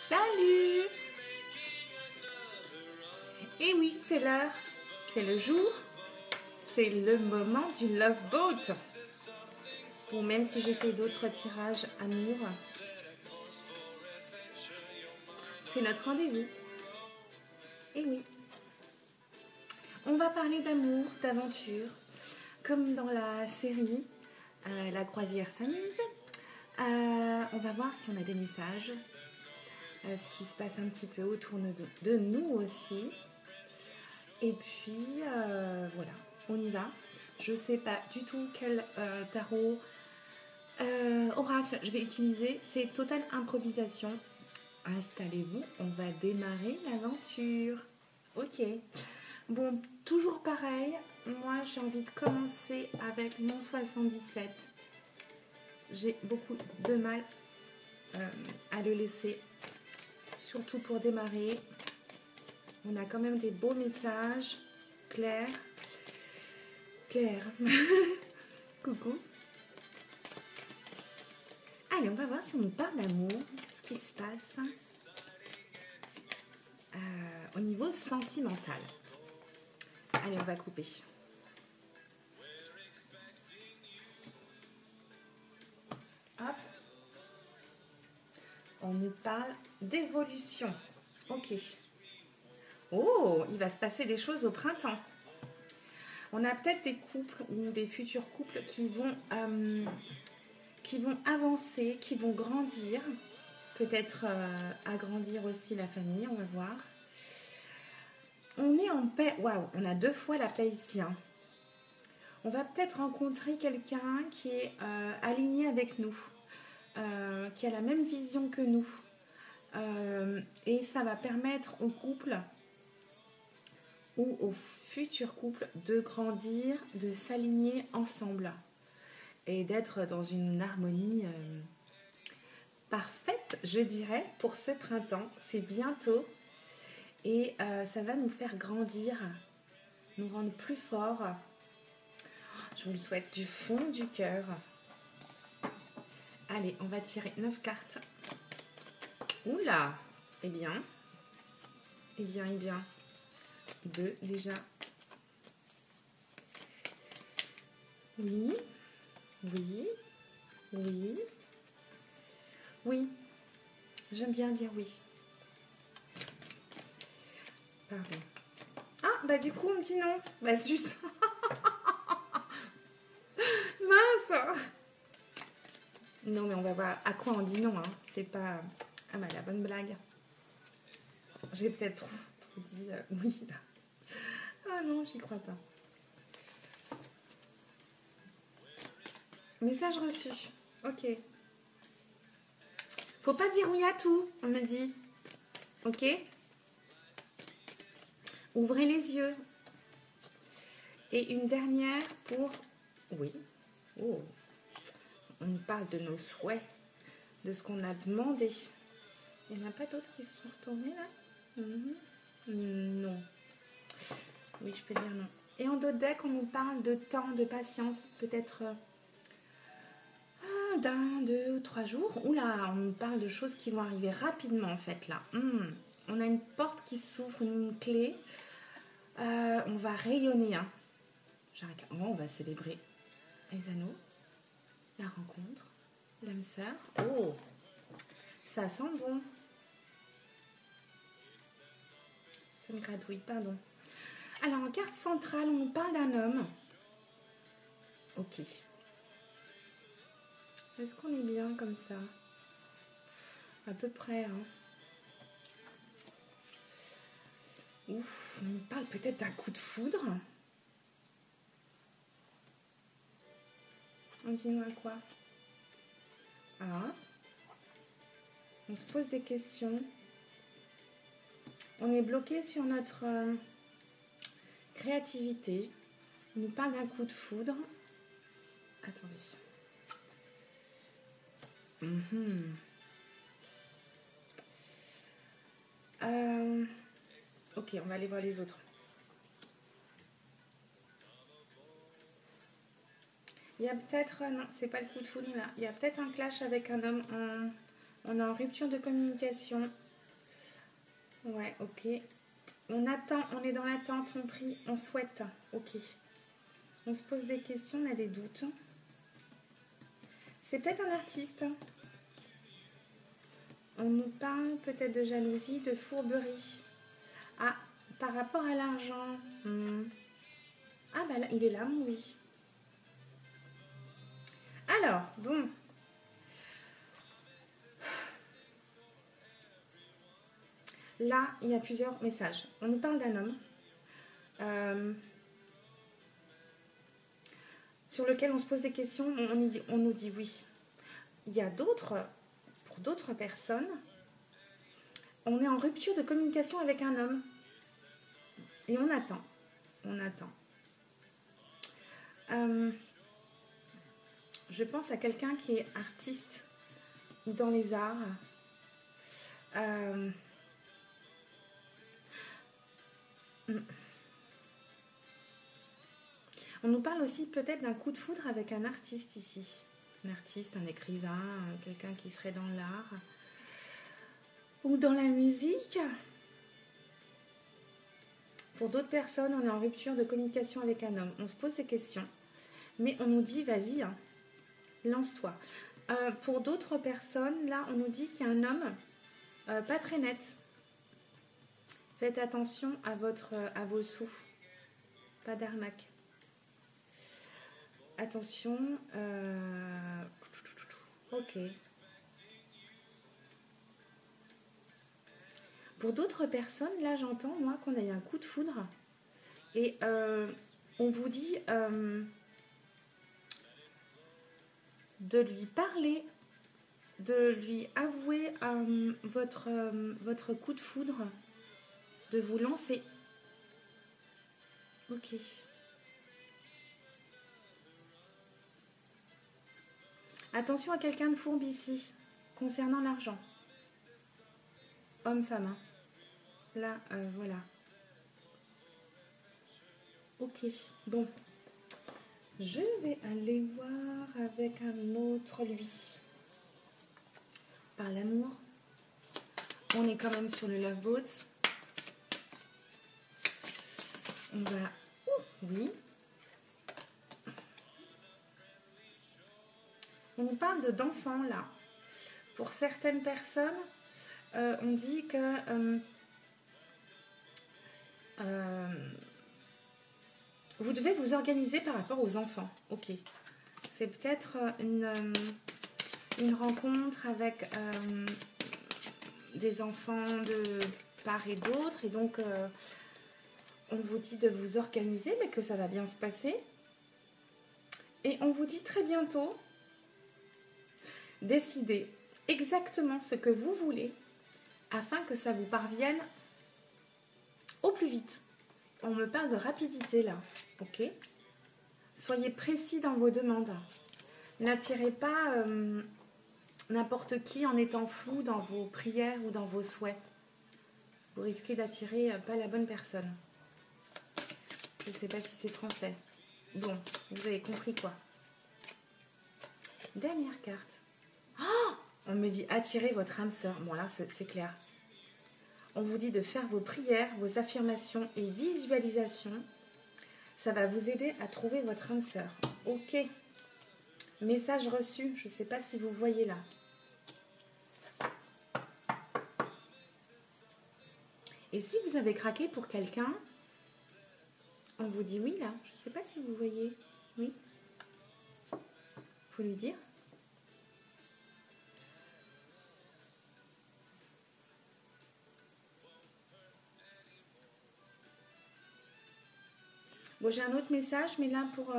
Salut! Et oui, c'est l'heure, c'est le jour, c'est le moment du Love Boat. Bon, même si j'ai fait d'autres tirages amour, c'est notre rendez-vous. Et oui, on va parler d'amour, d'aventure, comme dans la série La croisière s'amuse. On va voir si on a des messages, ce qui se passe un petit peu autour de nous aussi. Et puis, voilà, on y va. Je ne sais pas du tout quel tarot oracle je vais utiliser. C'est totale improvisation. Installez-vous, on va démarrer l'aventure. Ok. Bon, toujours pareil. Moi, j'ai envie de commencer avec mon 77. J'ai beaucoup de mal à le laisser, surtout pour démarrer. On a quand même des beaux messages. Claire. Coucau. Allez, on va voir si on nous parle d'amour, ce qui se passe au niveau sentimental. Allez, on va couper. Hop. On nous parle d'évolution. Ok. Oh, il va se passer des choses au printemps. On a peut-être des couples ou des futurs couples qui vont avancer, qui vont grandir. Peut-être agrandir aussi la famille, on va voir. On est en paix. Waouh, on a 2 fois la paix ici. Hein. On va peut-être rencontrer quelqu'un qui est aligné avec nous, qui a la même vision que nous. Et ça va permettre au couple ou au futur couple de grandir, de s'aligner ensemble et d'être dans une harmonie parfaite, je dirais, pour ce printemps. C'est bientôt et ça va nous faire grandir, nous rendre plus forts. Je vous le souhaite du fond du cœur. Allez, on va tirer 9 cartes. Oula, eh bien. 2 déjà. Oui. J'aime bien dire oui. Pardon. Ah, bah du coup, on me dit non. Bah zut. Mince. Non, mais on va voir à quoi on dit non. Hein. C'est pas... Ah bah la bonne blague. J'ai peut-être trop dit oui. Là. Ah non, j'y crois pas. Message reçu. Ok. Faut pas dire oui à tout, on me dit. Ok? Ouvrez les yeux. Et une dernière pour... Oui. Oh. On parle de nos souhaits, de ce qu'on a demandé. Il n'y en a pas d'autres qui se sont retournés là? Non. Oui, je peux dire non. Et en d'autres decks, on nous parle de temps, de patience, peut-être d'un, 2 ou 3 jours. Oula, on nous parle de choses qui vont arriver rapidement en fait là. On a une porte qui s'ouvre, une clé. On va rayonner. Hein. J'arrête là. Oh, on va célébrer les anneaux, la rencontre, l'âme sœur. Oh, ça sent bon. Ça me gratouille, pardon. Alors, en carte centrale, on nous parle d'un homme. Ok. Est-ce qu'on est bien comme ça? À peu près, hein. Ouf, on nous parle peut-être d'un coup de foudre. On dit nous à quoi? Ah. On se pose des questions. On est bloqué sur notre créativité. On nous parle d'un coup de foudre. Attendez. Ok, on va aller voir les autres. Il y a peut-être... non, c'est pas le coup de foudre là. Il y a peut-être un clash avec un homme. On est en rupture de communication. Ouais, ok. On attend, on est dans l'attente, on prie, on souhaite. Ok. On se pose des questions, on a des doutes. C'est peut-être un artiste. On nous parle peut-être de jalousie, de fourberie. Ah, par rapport à l'argent. Ah, bah là, il est là, mon oui. Alors, bon. Là, il y a plusieurs messages. On nous parle d'un homme sur lequel on se pose des questions. On nous dit oui. Il y a pour d'autres personnes, on est en rupture de communication avec un homme. Et on attend. On attend. Je pense à quelqu'un qui est artiste ou dans les arts. On nous parle aussi peut-être d'un coup de foudre avec un artiste ici. Un artiste, un écrivain, quelqu'un qui serait dans l'art ou dans la musique. Pour d'autres personnes, on est en rupture de communication avec un homme. On se pose des questions, mais on nous dit vas-y, hein, lance-toi. Pour d'autres personnes, là, on nous dit qu'il y a un homme pas très net. Faites attention à vos sous. Pas d'arnaque. Attention. Ok. Pour d'autres personnes, là j'entends moi qu'on a eu un coup de foudre et on vous dit de lui parler, de lui avouer votre coup de foudre, de vous lancer. Ok. Attention à quelqu'un de fourbe ici, concernant l'argent. Homme-femme. Hein. Là, voilà. Ok, bon. Je vais aller voir avec un autre lui. Par l'amour. On est quand même sur le Love Boat. On va... oui. On nous parle d'enfants là. Pour certaines personnes, on dit que vous devez vous organiser par rapport aux enfants. Ok. C'est peut-être une rencontre avec des enfants de part et d'autre. Et donc, on vous dit de vous organiser, mais que ça va bien se passer. Et on vous dit très bientôt, décidez exactement ce que vous voulez afin que ça vous parvienne au plus vite. On me parle de rapidité là, ok? Soyez précis dans vos demandes. N'attirez pas n'importe qui en étant flou dans vos prières ou dans vos souhaits. Vous risquez d'attirer pas la bonne personne. Je ne sais pas si c'est français. Bon, vous avez compris quoi. Dernière carte. Oh, on me dit attirez votre âme sœur. Bon là, c'est clair. On vous dit de faire vos prières, vos affirmations et visualisations. Ça va vous aider à trouver votre âme sœur. Ok. Message reçu. Je ne sais pas si vous voyez là. Et si vous avez craqué pour quelqu'un, on vous dit oui là. Je ne sais pas si vous voyez. Oui. Faut lui dire. Bon, j'ai un autre message, mais là pour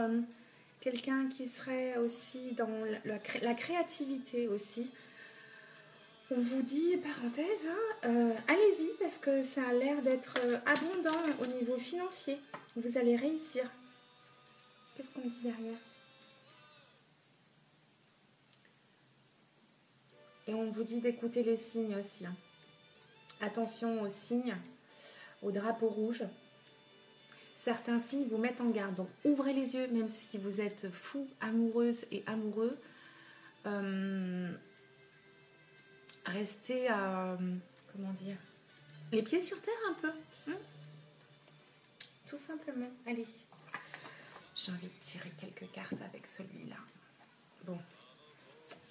quelqu'un qui serait aussi dans la créativité aussi. On vous dit, parenthèse, hein, allez-y parce que ça a l'air d'être abondant au niveau financier. Vous allez réussir. Qu'est-ce qu'on dit derrière? Et on vous dit d'écouter les signes aussi. Hein. Attention aux signes, au drapeau rouge. Certains signes vous mettent en garde. Donc ouvrez les yeux, même si vous êtes fou, amoureuse et amoureux. Restez, comment dire, Les pieds sur terre un peu. Tout simplement. Allez. J'ai envie de tirer quelques cartes avec celui-là. Bon.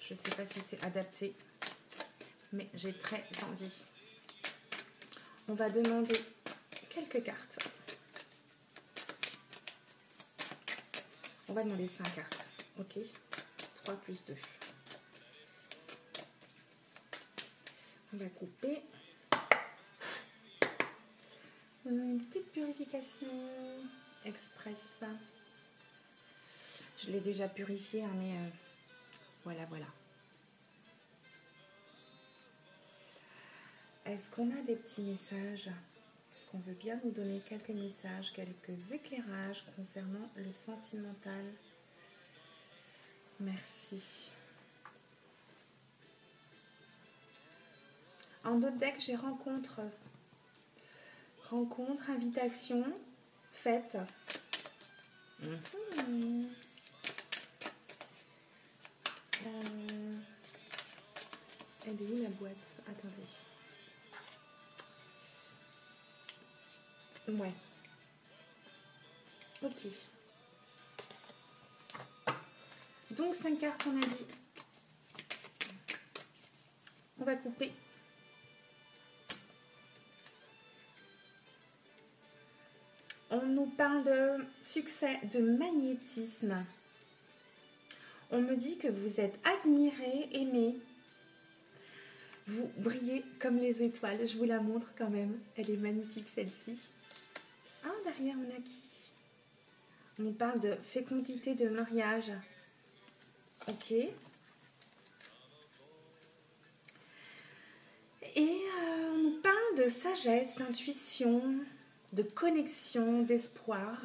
Je ne sais pas si c'est adapté. Mais j'ai très envie. On va demander quelques cartes. On va demander 5 cartes. Ok. 3 plus 2. On va couper. Une petite purification express. Je l'ai déjà purifié, hein, mais voilà, voilà. Est-ce qu'on a des petits messages? Est-ce qu'on veut bien nous donner quelques messages, quelques éclairages concernant le sentimental? Merci. En d'autres decks, j'ai rencontre. Rencontre, invitation, fête. Elle est où la boîte? Attendez. Ouais. Ok. Donc 5 cartes, on a dit. On va couper. On nous parle de succès, de magnétisme. On me dit que vous êtes admiré, aimé. Vous brillez comme les étoiles. Je vous la montre quand même. Elle est magnifique celle-ci. Ah, derrière, on a qui? On nous parle de fécondité, de mariage. Ok. Et on nous parle de sagesse, d'intuition, de connexion, d'espoir.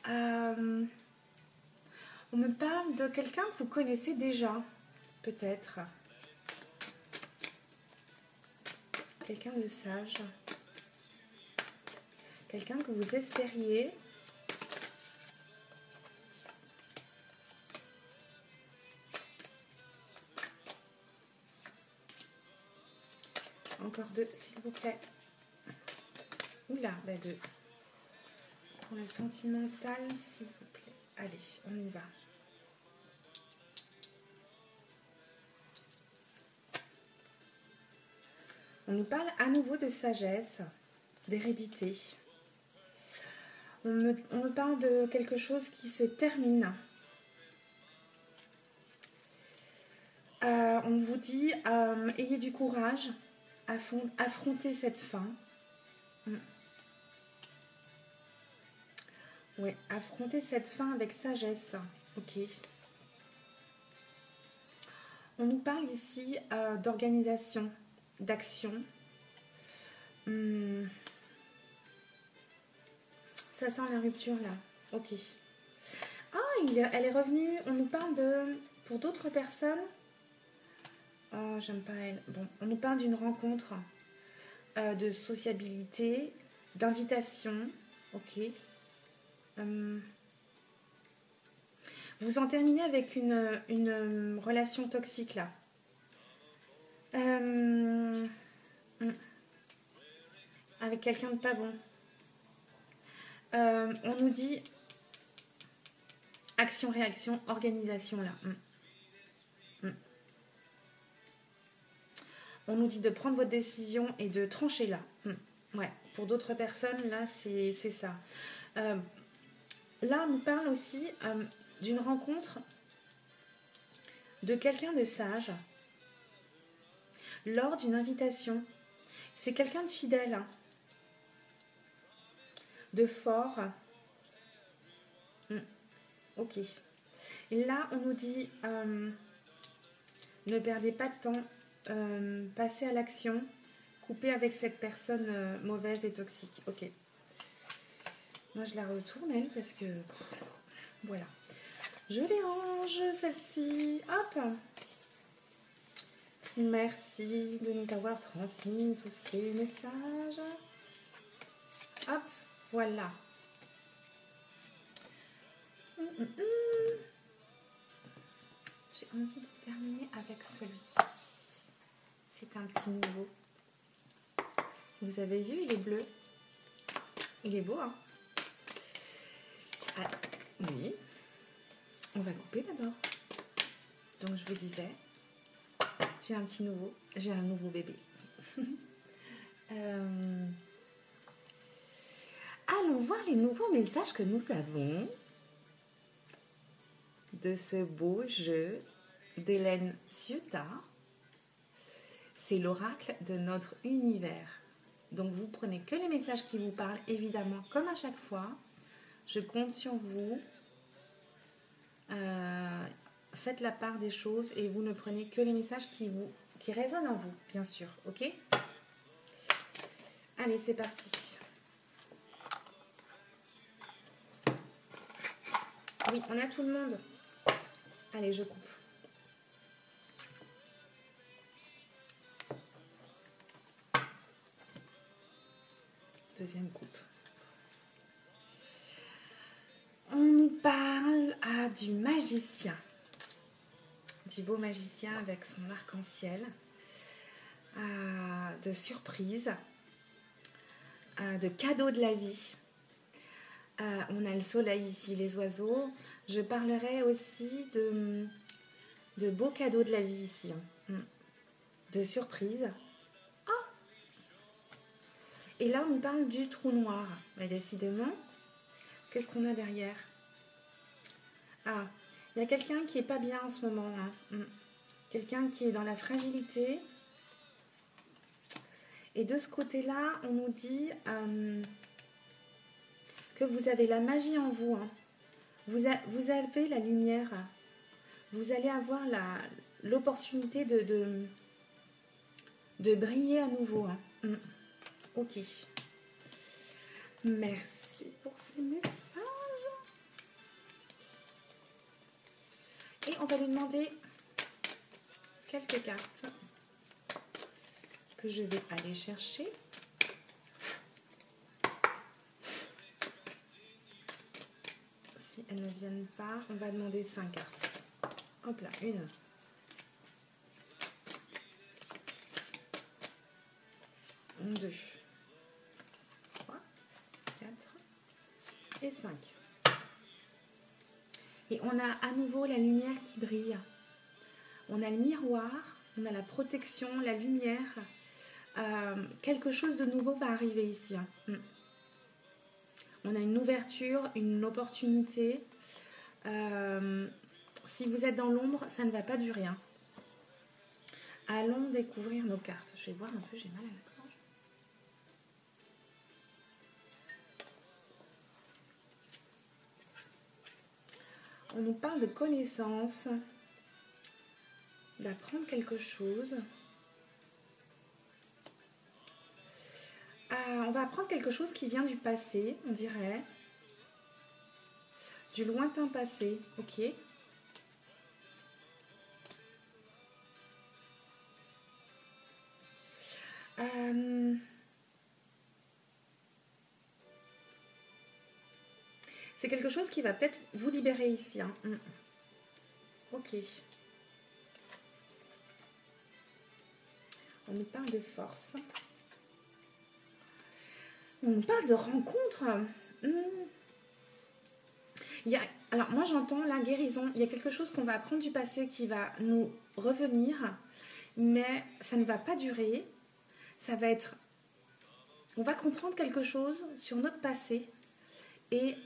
On me parle de quelqu'un que vous connaissez déjà, peut-être. Quelqu'un de sage. Quelqu'un que vous espériez. Encore 2, s'il vous plaît. Oula, bah 2. Pour le sentimental, s'il vous plaît. Allez, on y va. On nous parle à nouveau de sagesse, d'hérédité. On me parle de quelque chose qui se termine. On vous dit, ayez du courage, affrontez cette fin. Oui, affrontez cette fin avec sagesse. Ok. On nous parle ici d'organisation, d'action. Ça sent la rupture là. Ok. Ah, elle est revenue. On nous parle de... Pour d'autres personnes... Oh, j'aime pas elle. Bon, on nous parle d'une rencontre, de sociabilité, d'invitation. Ok. Vous en terminez avec une relation toxique là. Avec quelqu'un de pas bon. On nous dit action, réaction, organisation là. On nous dit de prendre votre décision et de trancher là. Ouais, pour d'autres personnes, là, c'est ça. Là, on nous parle aussi d'une rencontre de quelqu'un de sage lors d'une invitation. C'est quelqu'un de fidèle, de fort. Ok. Et là, on nous dit ne perdez pas de temps, passez à l'action, coupez avec cette personne mauvaise et toxique. Ok. Moi, je la retourne, elle, parce que... Voilà. Je les range, celle-ci. Hop. Merci de nous avoir transmis tous ces messages. Hop, voilà. J'ai envie de terminer avec celui-ci. C'est un petit nouveau. Vous avez vu, il est bleu. Il est beau, hein? Ah, oui. On va couper d'abord. Donc, je vous disais, j'ai un petit nouveau. J'ai un nouveau bébé. Allons voir les nouveaux messages que nous avons de ce beau jeu d'Hélène Ciotat. C'est l'oracle de notre univers. Donc, vous prenez que les messages qui vous parlent, évidemment, comme à chaque fois. Je compte sur vous. Faites la part des choses et vous ne prenez que les messages qui résonnent en vous, bien sûr. Ok? Allez, c'est parti. Oui, on a tout le monde. Allez, je coupe. Deuxième coupe. On nous parle du magicien. Du beau magicien avec son arc-en-ciel. De surprises. De cadeaux de la vie. On a le soleil ici, les oiseaux. Je parlerai aussi de beaux cadeaux de la vie ici. De surprises. Oh! Et là, on parle du trou noir. Mais décidément, qu'est-ce qu'on a derrière? Ah, il y a quelqu'un qui n'est pas bien en ce moment. Hein. Quelqu'un qui est dans la fragilité. Et de ce côté-là, on nous dit que vous avez la magie en vous. Hein. Vous avez la lumière. Vous allez avoir l'opportunité de briller à nouveau. Hein. Ok. Merci pour ces messages. Et on va lui demander quelques cartes que je vais aller chercher. Si elles ne viennent pas, on va demander 5 cartes. Hop là, 1. 2. 3. 4. Et 5. Et on a à nouveau la lumière qui brille. On a le miroir, on a la protection, la lumière. Quelque chose de nouveau va arriver ici. Hein. On a une ouverture, une opportunité. Si vous êtes dans l'ombre, ça ne va pas durer. Hein. Allons découvrir nos cartes. Je vais boire un peu, j'ai mal à la gorge. On nous parle de connaissance, d'apprendre quelque chose. On va apprendre quelque chose qui vient du passé, on dirait. Du lointain passé, ok. C'est quelque chose qui va peut-être vous libérer ici. Hein. Ok. On nous parle de force. On nous parle de rencontre. Alors moi j'entends la guérison. Il y a quelque chose qu'on va apprendre du passé qui va nous revenir. Mais ça ne va pas durer. Ça va être... On va comprendre quelque chose sur notre passé. Et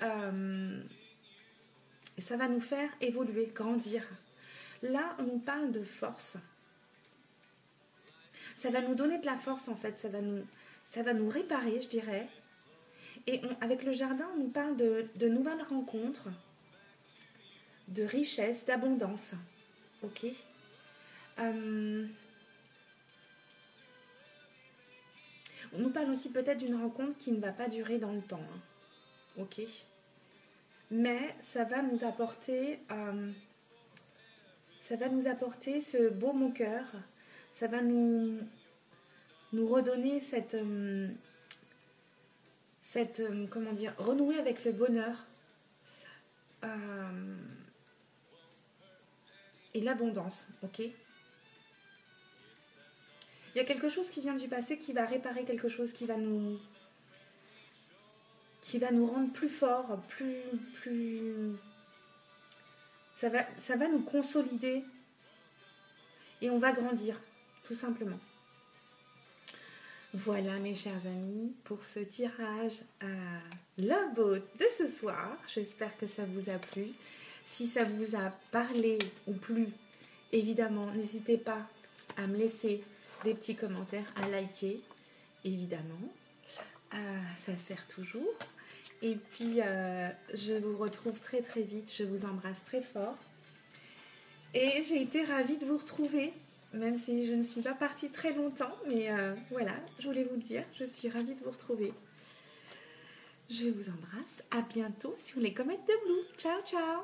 ça va nous faire évoluer, grandir. Là, on nous parle de force. Ça va nous donner de la force, en fait. Ça va nous réparer, je dirais. Et avec le jardin, on nous parle de nouvelles rencontres, de richesse, d'abondance. Ok. On nous parle aussi peut-être d'une rencontre qui ne va pas durer dans le temps. Hein. Ok. Mais ça va nous apporter ce beau mon cœur. Ça va nous redonner comment dire, renouer avec le bonheur et l'abondance, ok. Il Il y a quelque chose qui vient du passé qui va réparer quelque chose qui va nous rendre plus forts, ça va nous consolider et on va grandir, tout simplement. Voilà mes chers amis, pour ce tirage à Love Boat de ce soir. J'espère que ça vous a plu. Si ça vous a parlé ou plu, évidemment, n'hésitez pas à me laisser des petits commentaires, à liker, évidemment. Ça sert toujours. Et puis, je vous retrouve très très vite. Je vous embrasse très fort. Et j'ai été ravie de vous retrouver, même si je ne suis pas partie très longtemps. Mais voilà, je voulais vous le dire. Je suis ravie de vous retrouver. Je vous embrasse. À bientôt sur les comètes de Blue. Ciao, ciao.